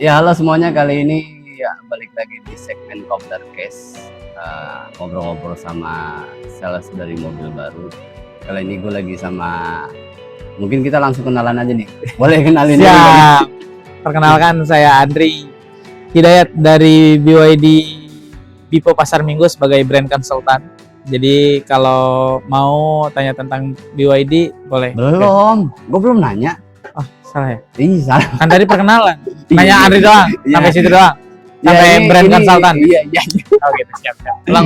Ya, halo semuanya, kali ini ya balik lagi di segmen Kopdar Case, ngobrol-ngobrol sama sales dari mobil baru. Kali ini gue lagi sama, mungkin kita langsung kenalan aja nih. Boleh kenalin diri nggak nih? Siap. Perkenalkan, saya Andri Hidayat dari BYD Bipo Pasar Minggu sebagai brand consultant. Jadi kalau mau tanya tentang BYD boleh. Belum, gue belum nanya. Oh, salah ya? Ih, salah. Kan tadi perkenalan. Nanya Andri doang, Iya. sampai situ doang. Ya, Sampai brand ini, consultant. Iya, iya. Oh gitu, siap. Ulang.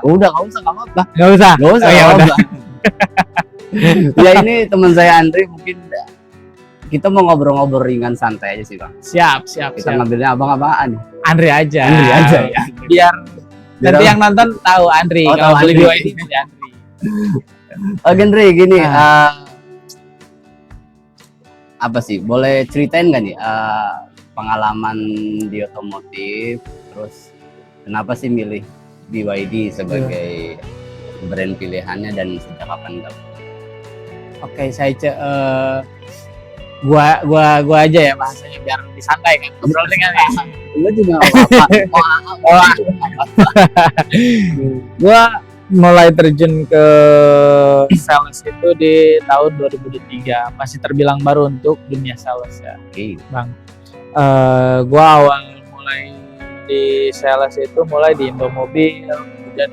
Udah, nggak usah, nggak apa-apa. Nggak usah. Nggak usah, Oh, ya nggak udah. apa-apa. Ya, ini teman saya Andri, mungkin kita mau ngobrol-ngobrol ringan santai aja sih, Bang. Siap. Kita ngambilnya abang-abangan nih. Andri aja. Andri aja ya. Biar nanti Biar- yang nonton tahu Andri. Oh, Kalau tahu beli Andri. BYD beli Andri. Oke, Andre, gini, Ah. apa sih? Boleh ceritain nggak nih pengalaman di otomotif, terus kenapa sih milih BYD sebagai brand pilihannya dan sejak kapan dapet? Oke, gua aja ya bahasanya biar lebih santai kan. Ngobrol ringan ya. Lu juga nggak apa-apa. Gua mulai terjun ke sales itu di tahun 2023, masih terbilang baru untuk dunia sales ya, Oke. Bang. Gua awal mulai di sales itu mulai di Indomobil, kemudian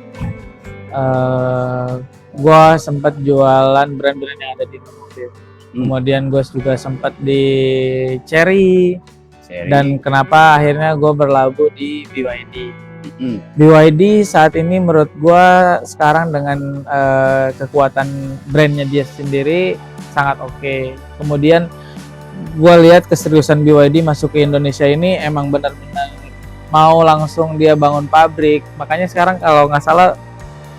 gua sempat jualan brand-brand yang ada di Indomobil. Kemudian gue juga sempat di Cherry, Seri. dan kenapa akhirnya gue berlabuh di BYD. Mm. BYD saat ini menurut gue sekarang dengan kekuatan brandnya dia sendiri sangat oke. Kemudian gue lihat keseriusan BYD masuk ke Indonesia ini emang benar-benar mau langsung dia bangun pabrik. Makanya sekarang kalau nggak salah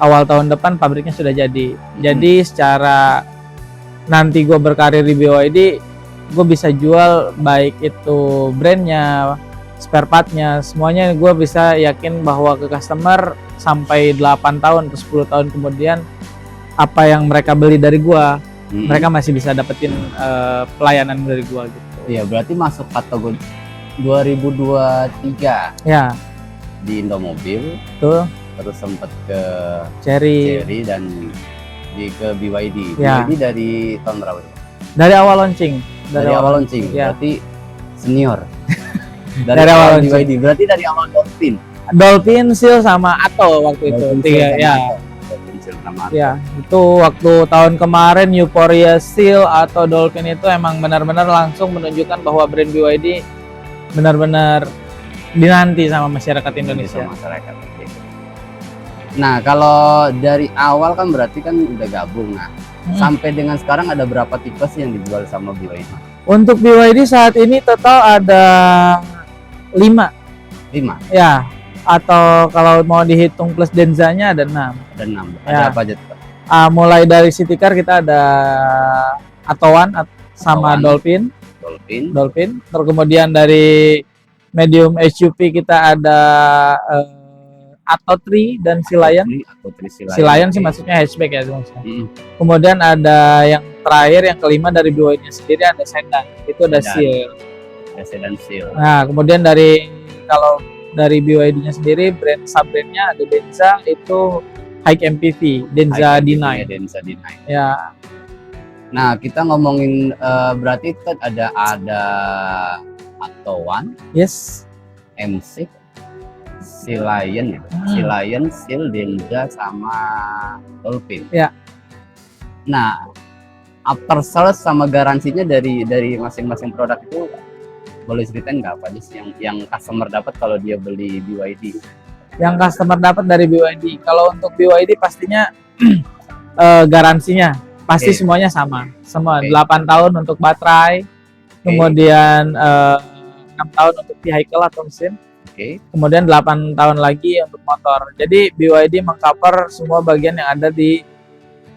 awal tahun depan pabriknya sudah jadi. Jadi secara nanti gue berkarir di BYD, gue bisa jual baik itu brandnya, spare partnya, semuanya gue bisa yakin bahwa ke customer sampai 8 tahun ke 10 tahun kemudian apa yang mereka beli dari gue, mereka masih bisa dapetin pelayanan dari gue gitu. Iya, berarti masuk kategori 2023 Ya, di Indomobil, tuh terus sempat ke Cherry Cherry dan ke BYD. Ya. BYD dari tahun berapa? dari awal launching. Dari awal launching, Ya. berarti senior. Dari awal launching. BYD, berarti dari awal Dolphin. Dolphin, Seal sama Atto waktu itu. Dolphin Tiga, sama ya. Atto. Dolphin Seal sama Atto. Ya, itu waktu tahun kemarin Euphoria Seal atau Dolphin itu emang benar-benar langsung menunjukkan bahwa brand BYD benar-benar dinanti sama masyarakat Indonesia. Sama masyarakat. Oke. Nah, kalau dari awal kan berarti kan udah gabung. Nah, sampai dengan sekarang ada berapa tipe sih yang dijual sama BYD? Untuk BYD saat ini total ada 5 5 ya, atau kalau mau dihitung plus Denzanya ada 6. dan 6. Ya. Ada apa aja tuh? Mulai dari City Car kita ada Attoan sama Attoan. Dolphin. Dolphin. Terus kemudian dari medium SUV kita ada Atto 3 dan Sea Lion. Atau Sea Lion sih maksudnya hatchback ya maksudnya. Mm. Kemudian ada yang terakhir, yang kelima dari BYD sendiri ada sedan. Itu ada Sedan. Seal. Sedan Seal. Nah, kemudian kalau dari BYD-nya sendiri brand sub-brandnya ada Denza, itu high MPV, Denza D9. Denza D9. Ya, Nah, kita ngomongin berarti itu ada Attoan, yes. M6, Sea Lion ya. Sea Lion, Seal, Denza sama Dolphin. Ya. Nah, after sales sama garansinya dari masing-masing produk itu boleh ceritain nggak apa aja sih yang customer dapat kalau dia beli BYD? Yang customer dapat dari BYD. Kalau untuk BYD pastinya garansinya pasti Oke. semuanya sama. Semua Oke. 8 tahun untuk baterai, kemudian 6 tahun untuk vehicle atau mesin, Oke. kemudian 8 tahun lagi untuk motor. Jadi BYD mengcover semua bagian yang ada di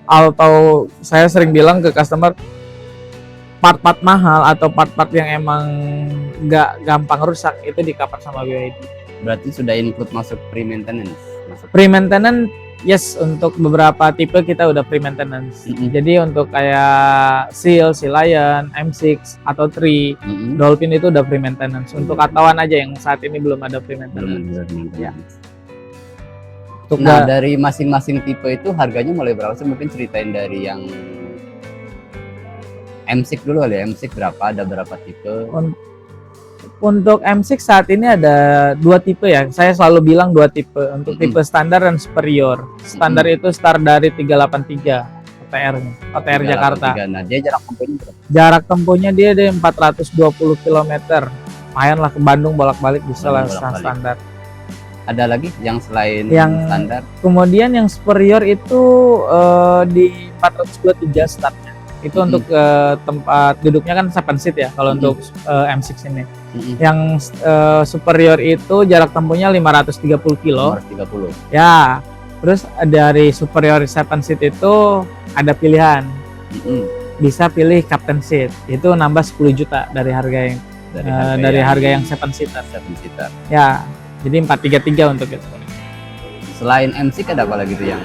auto. Saya sering bilang ke customer, part-part mahal atau part-part yang emang nggak gampang rusak itu di cover sama BYD. Berarti sudah include masuk pre-maintenance. Pre-maintenance, yes, untuk beberapa tipe kita udah pre-maintenance. Jadi untuk kayak Seal, Sea Lion, M6 atau Tree, Dolphin itu udah pre-maintenance. Untuk Attawan aja yang saat ini belum ada pre-maintenance. Ya. Nah, dari masing-masing tipe itu harganya mulai berapa sih? Mungkin ceritain dari yang M6 dulu kali ya. M6 berapa? Ada berapa tipe? Untuk M6 saat ini ada 2 tipe ya. Saya selalu bilang 2 tipe. Untuk tipe standar dan superior. Standar itu start dari 383 OTR-nya. OTR Jakarta. Nah, dia jarak tempuhnya berapa? Jarak tempuhnya dia di 420 km. Lumayan lah, ke Bandung bolak-balik bisa lah standar. Ada lagi yang selain yang standar? Kemudian yang superior itu di 423 startnya. Itu untuk tempat duduknya kan 7 seat ya kalau untuk M6 ini. Yang superior itu jarak tempuhnya 530 kilo. 530. Ya. Terus dari superior 7 seat itu ada pilihan. Bisa pilih captain seat. Itu nambah 10 juta dari harga yang harga yang 7 seater. Ya. Jadi 433 untuk itu. Selain M6 ada apa lagi tuh yang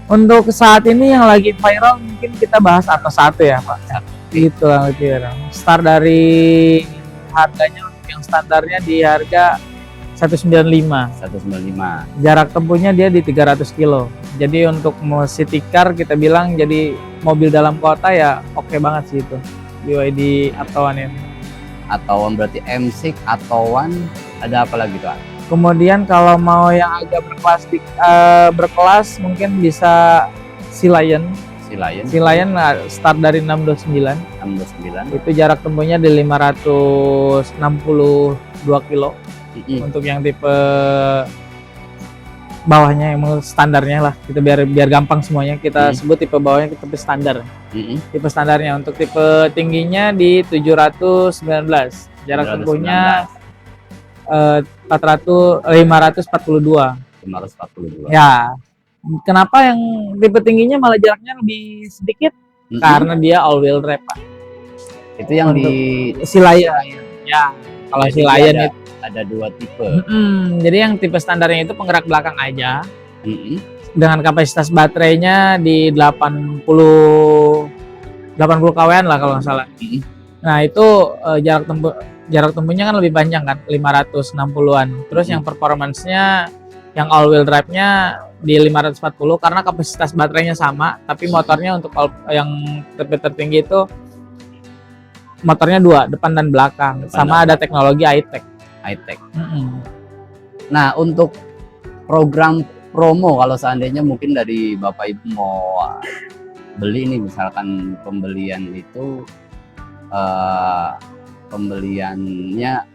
untuk saat ini yang lagi viral mungkin kita bahas Atos 1 ya Pak. Itu yang lagi viral. Start dari harganya untuk yang standarnya di harga 195. Jarak tempuhnya dia di 300 kilo. Jadi untuk city car kita bilang jadi mobil dalam kota ya oke banget sih itu. BYD Attawan ini. Attawan berarti M6, Attawan, ada apa lagi tuh? Kemudian kalau mau yang agak berkelas mungkin bisa Sea Lion. Sea Lion start dari 629. Itu jarak tempuhnya di 562 kilo. Untuk yang tipe bawahnya yang standarnya lah, kita biar gampang semuanya kita sebut tipe bawahnya tipe standar. Tipe standarnya. Untuk tipe tingginya di 719. Jarak tempuhnya 542. Ya. Kenapa yang tipe tingginya malah jaraknya lebih sedikit? Karena dia all wheel drive, Pak. Itu yang di Sea Lion. Ya. Kalau Sea Lion itu ada 2 tipe. Jadi yang tipe standarnya itu penggerak belakang aja. Dengan kapasitas baterainya di 80 kW lah kalau nggak salah. Nah, itu jarak tempuhnya kan lebih panjang kan, 560-an. Terus yang performance-nya yang all wheel drive-nya di 540 karena kapasitas baterainya sama, tapi motornya untuk yang tertinggi itu motornya 2, depan dan belakang. Sama ada teknologi high-tech. Nah, untuk program promo kalau seandainya mungkin dari Bapak Ibu mau beli nih, misalkan pembelian itu pembeliannya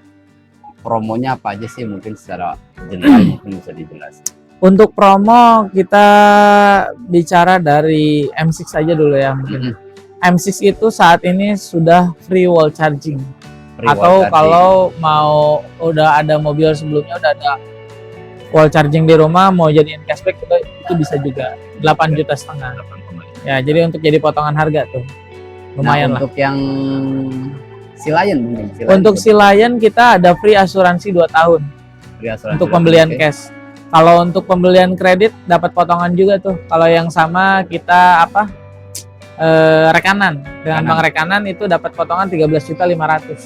promonya apa aja sih, mungkin secara general mungkin bisa dijelaskan. Untuk promo kita bicara dari M6 aja dulu ya mungkin. M6 itu saat ini sudah free wall charging. Kalau mau udah ada mobil sebelumnya udah ada wall charging di rumah, mau jadiin cashback itu bisa juga 8,5 juta. Ya, jadi untuk jadi potongan harga tuh lumayan lah. Untuk yang Sea Lion mungkin. Untuk Sea Lion kita ada free asuransi 2 tahun. Untuk pembelian cash. Kalau untuk pembelian kredit dapat potongan juga tuh. Kalau yang sama kita rekanan dengan bank rekanan itu dapat potongan 13.500.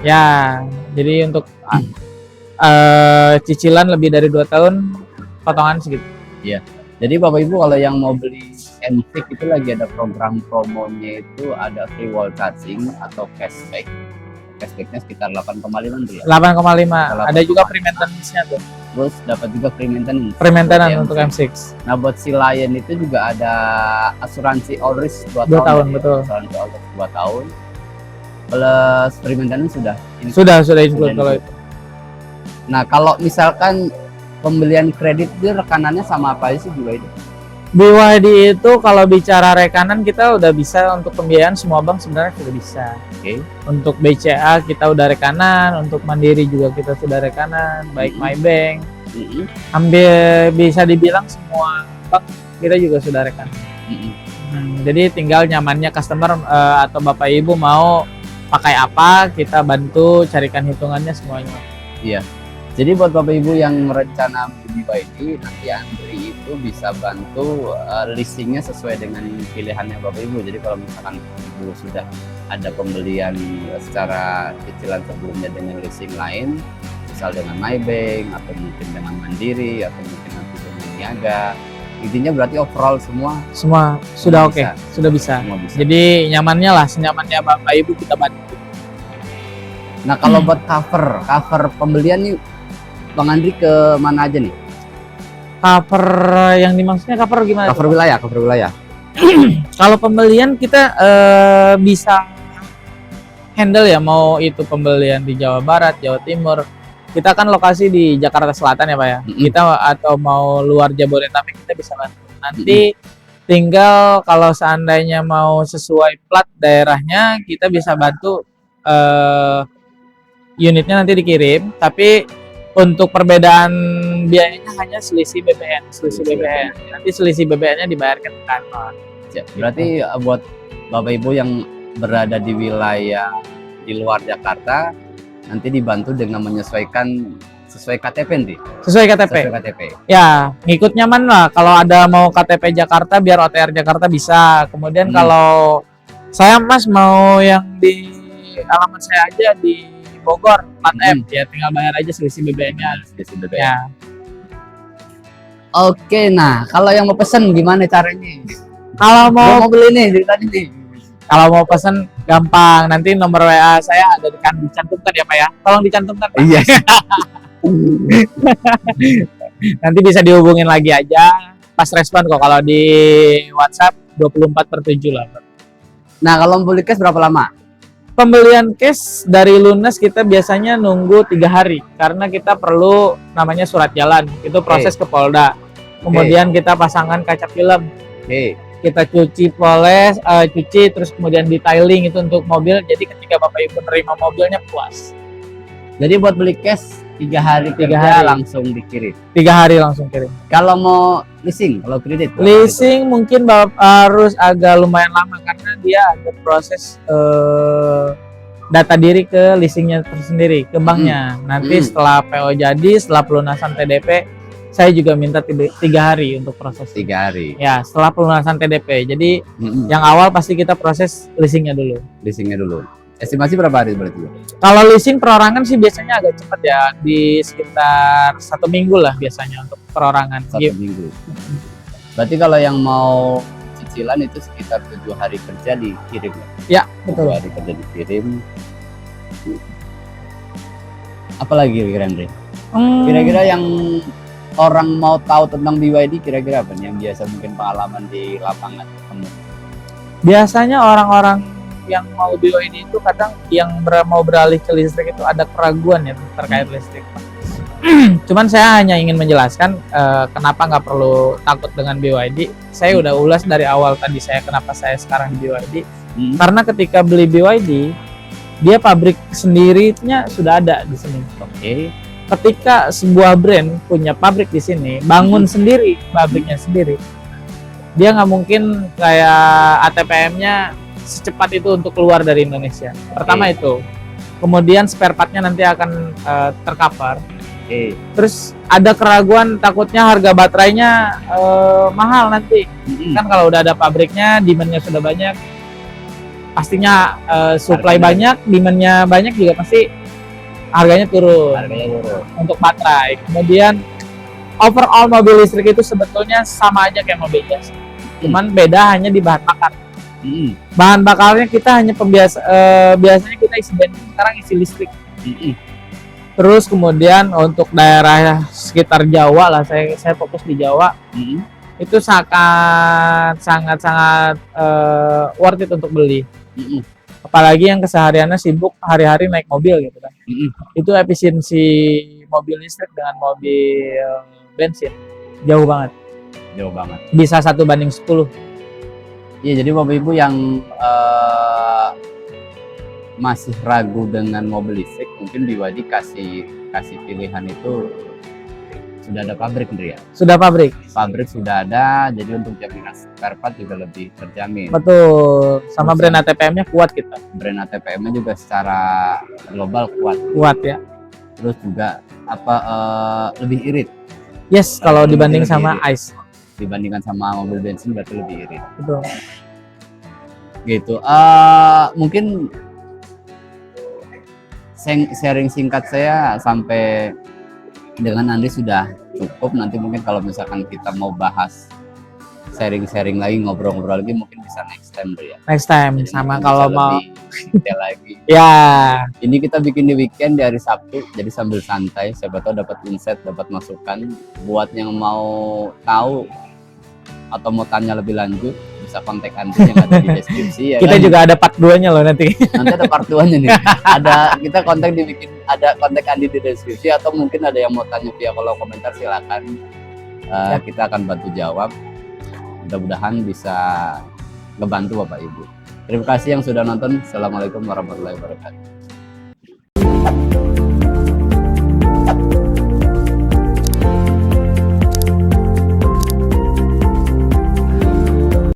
Ya, jadi untuk cicilan lebih dari 2 tahun potongan segitu. Iya. Jadi Bapak Ibu kalau yang mau beli M6 itu lagi ada program promonya, itu ada free wall charging atau cashback. Cashbacknya sekitar 8,5 tuh ya. 8,5. Ada juga free maintenance-nya tuh. Terus dapat juga free maintenance. Free maintenance untuk M6. Nah, buat Sea Lion itu juga ada asuransi all risk 2 tahun. Betul. Asuransi all risk 2 tahun. Plus free maintenance sudah include kalau itu. Nah, kalau misalkan pembelian kredit itu rekanannya sama apa aja sih BYD? BYD itu kalau bicara rekanan kita udah bisa untuk pembiayaan semua bank sebenarnya sudah bisa. Untuk BCA kita udah rekanan, untuk Mandiri juga kita sudah rekanan, baik MyBank. Hampir bisa dibilang semua bank kita juga sudah rekanan. Jadi tinggal nyamannya customer atau Bapak Ibu mau pakai apa, kita bantu carikan hitungannya semuanya. Iya. Jadi buat Bapak Ibu yang rencana beli BYD, nanti Andri itu bisa bantu leasingnya sesuai dengan pilihannya Bapak Ibu. Jadi kalau misalkan Ibu sudah ada pembelian secara cicilan sebelumnya dengan leasing lain, misal dengan Maybank atau mungkin dengan Mandiri atau mungkin nanti dengan Niaga, intinya berarti overall semua sudah oke, bisa. sudah bisa. Semua bisa. Jadi nyamannya lah, senyamannya Bapak Ibu kita bantu. Nah kalau buat cover pembelian nih Bang Andri ke mana aja nih? Cover yang dimaksudnya cover gimana? Cover wilayah. Kalau pembelian kita bisa handle ya, mau itu pembelian di Jawa Barat, Jawa Timur. Kita kan lokasi di Jakarta Selatan ya Pak ya. Kita atau mau luar Jabodetabek kita bisa bantu. Nanti tinggal kalau seandainya mau sesuai plat daerahnya, kita bisa bantu unitnya nanti dikirim. Tapi untuk perbedaan biayanya hanya selisih BBM. Nanti selisih BBM-nya dibayarkan ke kantor. Ya, berarti buat Bapak Ibu yang berada di wilayah di luar Jakarta nanti dibantu dengan menyesuaikan sesuai KTP nanti. Sesuai KTP. Ya, ngikut nyaman lah. Kalau ada mau KTP Jakarta biar OTR Jakarta bisa. Kemudian kalau saya Mas mau yang di alamat saya aja di Bogor, plat M, ya tinggal bayar aja selisih BBM-nya. Ya. Oke, nah kalau yang mau pesen gimana caranya? Kalau mau beli nih dari tadi nih. Kalau mau pesen gampang, nanti nomor WA saya ada dicantumkan ya Pak ya. Tolong dicantumkan Pak. Iya. Nanti bisa dihubungin lagi aja. Pas respon kok kalau di WhatsApp 24/7 lah. Nah kalau mau beli cash berapa lama? Pembelian cash dari lunas kita biasanya nunggu 3 hari karena kita perlu namanya surat jalan, itu proses ke Polda. Kemudian kita pasangkan kaca film, kita cuci poles, cuci terus kemudian detailing itu untuk mobil. Jadi ketika Bapak Ibu menerima mobilnya puas. Jadi buat beli cash 3 hari langsung dikirim. 3 hari langsung kirim. Kalau mau leasing, kalau kredit? Leasing mungkin harus agak lumayan lama karena dia ada proses data diri ke leasingnya tersendiri, ke banknya. Nanti setelah PO jadi, setelah pelunasan TDP, saya juga minta 3 hari untuk proses. 3 hari? Ya, setelah pelunasan TDP. Jadi yang awal pasti kita proses leasingnya dulu. Leasingnya dulu. Estimasi berapa hari berarti? Kalau leasing perorangan sih biasanya agak cepat ya, di sekitar 1 minggu lah biasanya untuk perorangan. 1 minggu. Berarti kalau yang mau cicilan itu sekitar 7 hari kerja dikirim. Ya, betul. 7 hari kerja dikirim. Apalagi kira-kira Andre? Kira-kira yang orang mau tahu tentang BYD kira-kira apa nih yang biasa mungkin pengalaman di lapangan ketemu? Biasanya orang-orang yang mau BYD itu kadang yang mau beralih ke listrik itu ada keraguan ya terkait listrik. Cuman saya hanya ingin menjelaskan kenapa nggak perlu takut dengan BYD. Saya udah ulas dari awal tadi kenapa saya sekarang di BYD. Karena ketika beli BYD, dia pabrik sendirinya sudah ada di sini. Ketika sebuah brand punya pabrik di sini, bangun sendiri pabriknya sendiri, dia nggak mungkin kayak ATPM-nya secepat itu untuk keluar dari Indonesia. Pertama itu. Kemudian spare part-nya nanti akan tercover. Terus ada keraguan takutnya harga baterainya mahal nanti. Kan kalau udah ada pabriknya, demand-nya sudah banyak. Pastinya supply banyak, demand-nya banyak juga pasti harganya turun. Untuk baterai. Kemudian overall mobil listrik itu sebetulnya sama aja kayak mobil gas. Cuman beda hanya di bahan bakar. Bahan bakarnya kita hanya biasanya kita isi bensin, sekarang isi listrik. Terus kemudian untuk daerah sekitar Jawa lah, saya fokus di Jawa. Itu sangat worth it untuk beli. Apalagi yang kesehariannya sibuk hari-hari naik mobil gitu kan. Itu efisiensi mobil listrik dengan mobil bensin jauh banget. Bisa 1:10. Iya, jadi Bapak Ibu yang masih ragu dengan mobil listrik, mungkin BYD kasih pilihan itu sudah ada pabrik, Andri ya? Sudah pabrik Sudah ada, jadi untuk jaminan spare part juga lebih terjamin. Betul, sama brand ATPM-nya kuat kita. Brand ATPM-nya juga secara global kuat ya. Terus juga lebih irit Yes, kalau Lebih dibanding irit. sama ICE. dibandingkan sama mobil bensin, berarti lebih irit Betul. gitu. Mungkin sharing singkat saya sampai dengan Andi sudah cukup. Nanti mungkin kalau misalkan kita mau bahas sharing lagi, ngobrol-ngobrol lagi, mungkin bisa next time ya. Next time. Jadi Sama mungkin kalau bisa mau, lebih detail lagi. ya Ini kita bikin di weekend di hari Sabtu, jadi sambil santai, siapa tahu dapat insight, dapat masukan. Buat yang mau tahu atau mau tanya lebih lanjut, bisa kontak Andi yang ada di deskripsi ya. kita kan? juga ada part 2-nya loh nanti. Nanti ada part 2-nya nih. Kita kontak ada kontak Andi di deskripsi, atau mungkin ada yang mau tanya via kolom komentar, silakan. Kita akan bantu jawab. Mudah-mudahan bisa ngebantu Bapak Ibu. Terima kasih yang sudah nonton. Assalamualaikum warahmatullahi wabarakatuh.